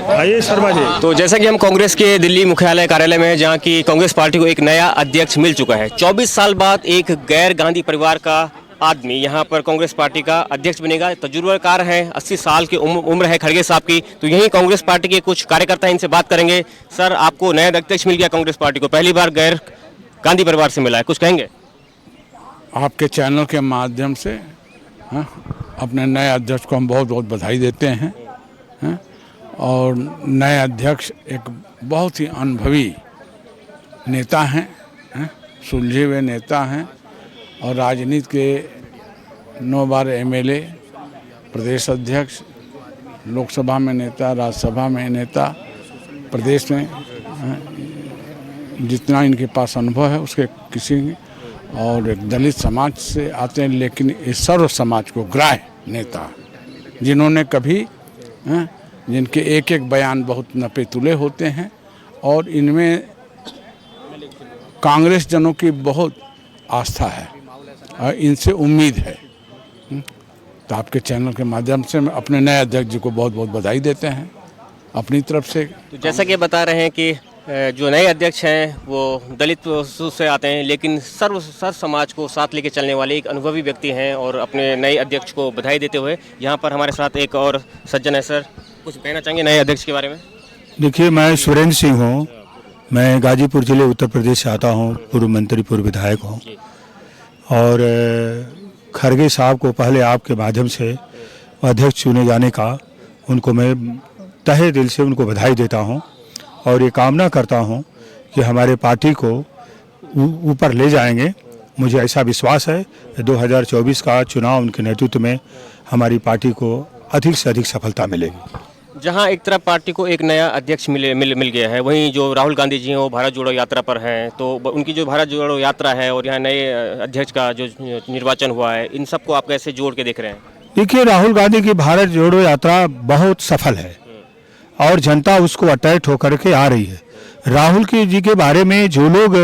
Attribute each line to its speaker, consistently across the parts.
Speaker 1: आइए शर्मा जी।
Speaker 2: तो जैसा कि हम कांग्रेस के दिल्ली मुख्यालय कार्यालय में हैं, जहां की कांग्रेस पार्टी को एक नया अध्यक्ष मिल चुका है। 24 साल बाद एक गैर गांधी परिवार का आदमी यहां पर कांग्रेस पार्टी का अध्यक्ष बनेगा। तजुर्बेकार हैं, 80 साल की उम्र है खड़गे साहब की। तो यही कांग्रेस पार्टी के कुछ कार्यकर्ता इनसे बात करेंगे। सर, आपको नया अध्यक्ष मिल गया कांग्रेस पार्टी को, पहली बार गैर गांधी परिवार से मिला है, कुछ कहेंगे?
Speaker 3: आपके चैनल के माध्यम से अपने नए अध्यक्ष को हम बहुत बहुत बधाई देते हैं। और नए अध्यक्ष एक बहुत ही अनुभवी नेता हैं, सुलझे हुए नेता हैं और राजनीति के 9 बार एमएलए, प्रदेश अध्यक्ष, लोकसभा में नेता, राज्यसभा में नेता, प्रदेश में जितना इनके पास अनुभव है उसके किसी। और एक दलित समाज से आते हैं, लेकिन इस सर्व समाज को ग्राह्य नेता, जिन्होंने कभी जिनके एक एक बयान बहुत नपे तुले होते हैं और इनमें कांग्रेस जनों की बहुत आस्था है और इनसे उम्मीद है। तो आपके चैनल के माध्यम से मैं अपने नए अध्यक्ष जी को बहुत बहुत बधाई देते हैं अपनी तरफ से।
Speaker 2: तो जैसा कि बता रहे हैं कि जो नए अध्यक्ष हैं वो दलित से आते हैं, लेकिन सर्व समाज को साथ लेके चलने वाले एक अनुभवी व्यक्ति हैं। और अपने नए अध्यक्ष को बधाई देते हुए यहाँ पर हमारे साथ एक और सज्जन है। सर, कुछ कहना चाहेंगे नए अध्यक्ष के बारे में?
Speaker 1: देखिए, मैं सुरेंद्र सिंह हूँ, मैं गाजीपुर जिले उत्तर प्रदेश से आता हूँ, पूर्व मंत्री, पूर्व विधायक हूँ। और खड़गे साहब को पहले आपके माध्यम से अध्यक्ष चुने जाने का उनको मैं तहे दिल से उनको बधाई देता हूँ और ये कामना करता हूँ कि हमारे पार्टी को ऊपर ले जाएंगे। मुझे ऐसा विश्वास है कि 2024 का चुनाव उनके नेतृत्व में हमारी पार्टी को अधिक से अधिक सफलता मिलेगी।
Speaker 2: जहां एक तरफ पार्टी को एक नया अध्यक्ष मिल गया है, वहीं जो राहुल गांधी जी हैं वो भारत जोड़ो यात्रा पर हैं। तो उनकी जो भारत जोड़ो यात्रा है और यहाँ नए अध्यक्ष का जो निर्वाचन हुआ है, इन सबको आप कैसे जोड़ के देख रहे हैं?
Speaker 1: देखिए, राहुल गांधी की भारत जोड़ो यात्रा बहुत सफल है और जनता उसको अटैच होकर के आ रही है। राहुल जी के बारे में जो लोग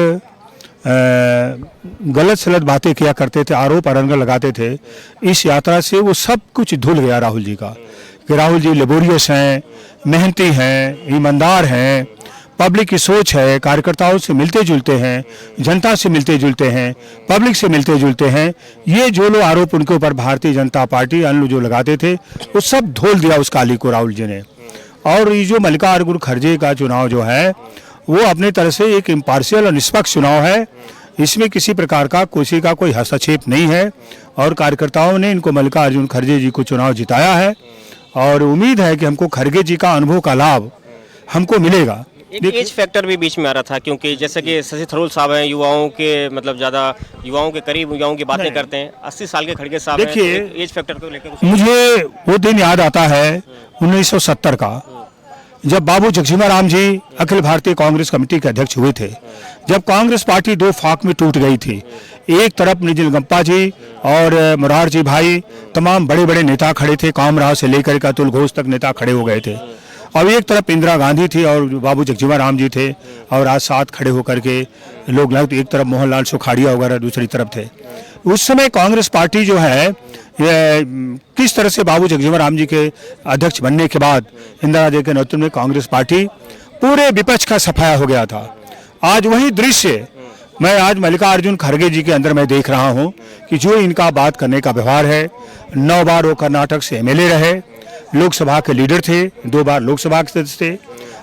Speaker 1: गलत सलत बातें किया करते थे, आरोप अरंगल लगाते थे, इस यात्रा से वो सब कुछ धुल गया राहुल जी का। कि राहुल जी लेबोरियस हैं, मेहनती हैं, ईमानदार हैं, पब्लिक की सोच है, कार्यकर्ताओं से मिलते जुलते हैं, जनता से मिलते जुलते हैं, पब्लिक से मिलते जुलते हैं। ये जो लोग आरोप उनके ऊपर भारतीय जनता पार्टी अन्य जो लगाते थे, वो सब धोल दिया उस काली को राहुल जी ने। और ये जो मल्लिकार्जुन खड़गे का चुनाव जो है वो अपने तरह से एक इम्पार्शियल और निष्पक्ष चुनाव है। इसमें किसी प्रकार का कोई हस्तक्षेप नहीं है और कार्यकर्ताओं ने इनको मल्लिकार्जुन खड़गे जी को चुनाव जिताया है और उम्मीद है कि हमको खड़गे जी का अनुभव का लाभ हमको मिलेगा।
Speaker 2: एक एज फैक्टर भी बीच में आ रहा था, क्योंकि जैसे कि शशि थरूर साहब हैं, युवाओं के मतलब ज़्यादा युवाओं के करीब युवाओं की बातें करते हैं। 80 साल के खड़गे साहब हैं,
Speaker 1: देखिए,
Speaker 2: तो एज फैक्टर को लेकर
Speaker 1: मुझे वो दिन याद आता है 1970 का, जब बाबू जगजीवन राम जी अखिल भारतीय कांग्रेस कमेटी के अध्यक्ष हुए थे। जब कांग्रेस पार्टी 2 फाक में टूट गई थी, एक तरफ निजिल गप्पा जी और मुरारजी भाई, तमाम बड़े बड़े नेता खड़े थे, कामराव से लेकर के अतुल घोष तक नेता खड़े हो गए थे। और एक तरफ इंदिरा गांधी थी और बाबू जगजीवन राम जी थे और आज साथ खड़े होकर के लोग एक तरफ मोहनलाल सुखाड़िया वगैरह दूसरी तरफ थे। उस समय कांग्रेस पार्टी जो है ये किस तरह से बाबू जगजीवन राम जी के अध्यक्ष बनने के बाद इंदिरा जी के नेतृत्व में कांग्रेस पार्टी पूरे विपक्ष का सफाया हो गया था। आज वही दृश्य मैं आज मल्लिकार्जुन खड़गे जी के अंदर मैं देख रहा हूं कि जो इनका बात करने का व्यवहार है। 9 बार वो कर्नाटक से एमएलए रहे, लोकसभा के लीडर थे, 2 बार लोकसभा के सदस्य थे,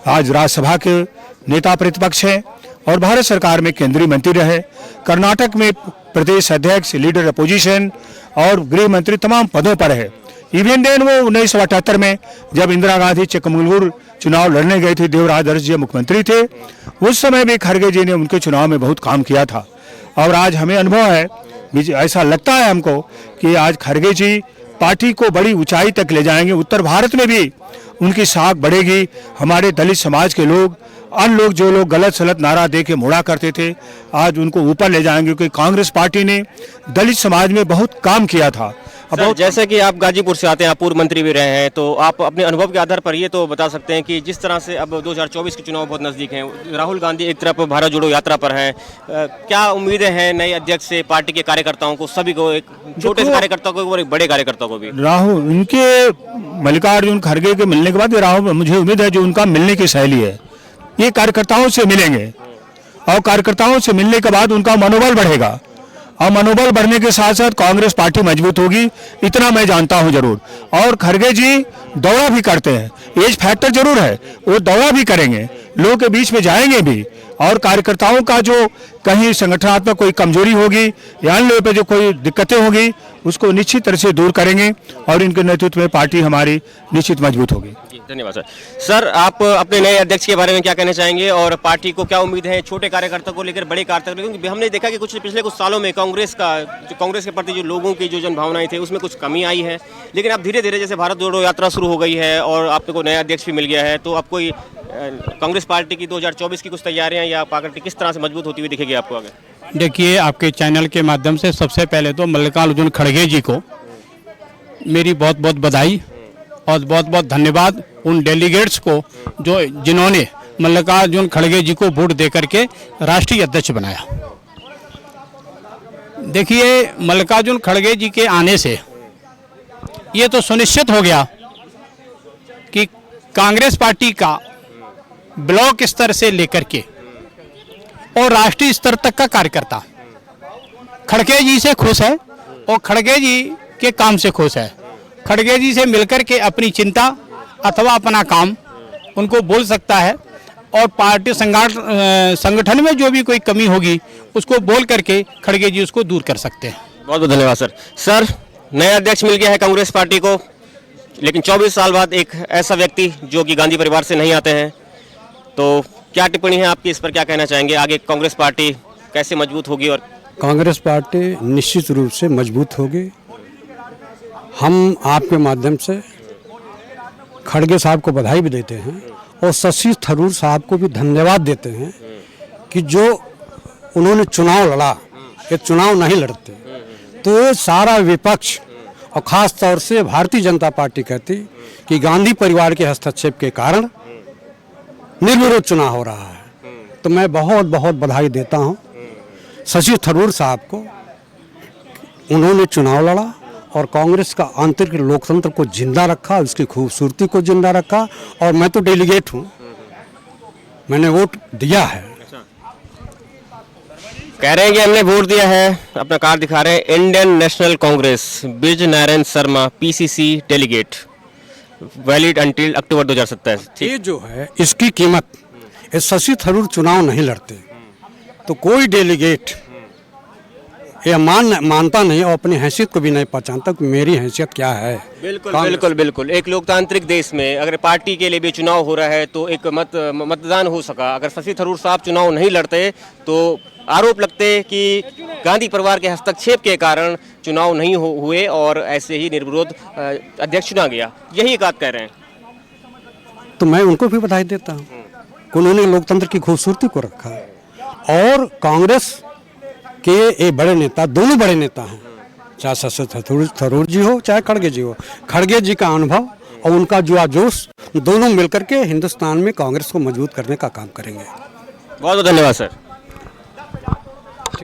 Speaker 1: आज राज्यसभा के नेता प्रतिपक्ष हैं और भारत सरकार में केंद्रीय मंत्री रहे, कर्नाटक में प्रदेश अध्यक्ष, लीडर अपोजिशन और गृह मंत्री, तमाम पदों पर है। इवन देन वो 1978 में जब इंदिरा गांधी चिकमगलूर चुनाव लड़ने गए थे, देवराज अरस जी मुख्यमंत्री थे, उस समय भी खड़गे जी ने उनके चुनाव में बहुत काम किया था। और आज हमें अनुभव है, ऐसा लगता है हमको कि आज खड़गे जी पार्टी को बड़ी ऊंचाई तक ले जाएंगे। उत्तर भारत में भी उनकी साख बढ़ेगी। हमारे दलित समाज के लोग, अन्य लोग जो लोग गलत सलत नारा दे के मोड़ा करते थे, आज उनको ऊपर ले जाएंगे, क्योंकि कांग्रेस पार्टी ने दलित समाज में बहुत काम किया था
Speaker 2: सर, जैसे कि आप गाजीपुर से आते हैं, आप पूर्व मंत्री भी रहे हैं, तो आप अपने अनुभव के आधार पर ये तो बता सकते हैं कि जिस तरह से अब 2024 के चुनाव बहुत नज़दीक हैं, राहुल गांधी एक तरफ भारत जोड़ो यात्रा पर हैं, क्या उम्मीदें हैं नए अध्यक्ष से, पार्टी के कार्यकर्ताओं को, सभी को, एक छोटे से कार्यकर्ता को और एक बड़े कार्यकर्ता को भी?
Speaker 1: राहुल उनके मल्लिकार्जुन खड़गे के मिलने के बाद राहुल, मुझे उम्मीद है जो उनका मिलने की शैली है, ये कार्यकर्ताओं से मिलेंगे और कार्यकर्ताओं से मिलने के बाद उनका मनोबल बढ़ेगा और मनोबल बढ़ने के साथ साथ कांग्रेस पार्टी मजबूत होगी, इतना मैं जानता हूं जरूर। और खड़गे जी दौरा भी करते हैं, एज फैक्टर जरूर है, वो दौरा भी करेंगे, लोगों के बीच में जाएंगे भी और कार्यकर्ताओं का जो कहीं संगठनात्मक कोई कमजोरी होगी या अन्य पे जो कोई दिक्कतें होगी उसको निश्चित तरह से दूर करेंगे और इनके नेतृत्व में पार्टी हमारी निश्चित मजबूत होगी।
Speaker 2: धन्यवाद सर। सर, आप अपने नए अध्यक्ष के बारे में क्या कहना चाहेंगे और पार्टी को क्या उम्मीद है छोटे कार्यकर्ता को लेकर, बड़े कार्यकर्ता, क्योंकि हमने देखा कि पिछले कुछ सालों में कांग्रेस के प्रति जो लोगों की जो जनभावनाएं थी उसमें कुछ कमी आई है, लेकिन अब धीरे धीरे जैसे भारत जोड़ो यात्रा शुरू हो गई है और आपको नया अध्यक्ष भी मिल गया है, तो आपको कांग्रेस पार्टी की 2024 की कुछ तैयारियां या पार्टी किस तरह से मजबूत होती हुई दिखेगी आपको आगे?
Speaker 4: देखिए, आपके चैनल के माध्यम से सबसे पहले तो मल्लिकार्जुन खड़गे जी को मेरी बहुत बहुत बधाई और बहुत बहुत धन्यवाद उन डेलीगेट्स को जिन्होंने मल्लिकार्जुन खड़गे जी को वोट दे करके राष्ट्रीय अध्यक्ष बनाया। देखिए, मल्लिकार्जुन खड़गे जी के आने से ये तो सुनिश्चित हो गया कि कांग्रेस पार्टी का ब्लॉक स्तर से लेकर के और राष्ट्रीय स्तर तक का कार्यकर्ता खड़गे जी से खुश है और खड़गे जी के काम से खुश है। खड़गे जी से मिलकर के अपनी चिंता अथवा अपना काम उनको बोल सकता है और पार्टी संगठन में जो भी कोई कमी होगी उसको बोल करके खड़गे जी उसको दूर कर सकते हैं।
Speaker 2: बहुत बहुत धन्यवाद सर। सर, नया अध्यक्ष मिल गया है कांग्रेस पार्टी को, लेकिन 24 साल बाद एक ऐसा व्यक्ति जो कि गांधी परिवार से नहीं आते हैं, तो क्या टिप्पणी है आपकी, इस पर क्या कहना चाहेंगे? आगे कांग्रेस पार्टी कैसे मजबूत होगी? और
Speaker 5: कांग्रेस पार्टी निश्चित रूप से मजबूत होगी। हम आपके माध्यम से खड़गे साहब को बधाई भी देते हैं और शशि थरूर साहब को भी धन्यवाद देते हैं कि जो उन्होंने चुनाव लड़ा, ये चुनाव नहीं लड़ते तो ये सारा विपक्ष और ख़ास तौर से भारतीय जनता पार्टी कहती कि गांधी परिवार के हस्तक्षेप के कारण निर्विरोध चुनाव हो रहा है। तो मैं बहुत बहुत बधाई देता हूं शशि थरूर साहब को, उन्होंने चुनाव लड़ा और कांग्रेस का आंतरिक लोकतंत्र को जिंदा रखा, उसकी खूबसूरती को जिंदा रखा। और मैं तो डेलीगेट हूं, मैंने वोट दिया है।
Speaker 2: कह रहे हैं कि हमने वोट दिया है, अपना कार्ड दिखा रहे हैं, Indian National Congress Brij Narayan Sharma PCC delegate, valid until October 2027।
Speaker 5: ये जो है इसकी कीमत, ये शशि थरूर चुनाव नहीं लड़ते तो कोई डेलीगेट ये मानता नहीं और अपनी हैसियत को भी नहीं पहचानता कि मेरी हैसियत क्या है।
Speaker 2: बिल्कुल बिल्कुल बिल्कुल। एक लोकतांत्रिक देश में अगर पार्टी के लिए भी चुनाव हो रहा है तो एक मतदान हो सका। अगर शशि थरूर साहब चुनाव नहीं लड़ते तो आरोप लगते कि गांधी परिवार के हस्तक्षेप के कारण चुनाव नहीं हुए और ऐसे ही निर्विरोध अध्यक्ष चुना गया। यही एक बात कह रहे हैं।
Speaker 5: तो मैं उनको भी बधाई देता हूँ कि उन्होंने लोकतंत्र की खूबसूरती को रखा और कांग्रेस के ये बड़े नेता, दोनों बड़े नेता हैं, चाहे शशि थरूर जी हो चाहे खड़गे जी हो। खड़गे जी का अनुभव और उनका जुआ जोश दोनों मिलकर के हिंदुस्तान में कांग्रेस को मजबूत करने का काम करेंगे।
Speaker 2: बहुत बहुत धन्यवाद सर।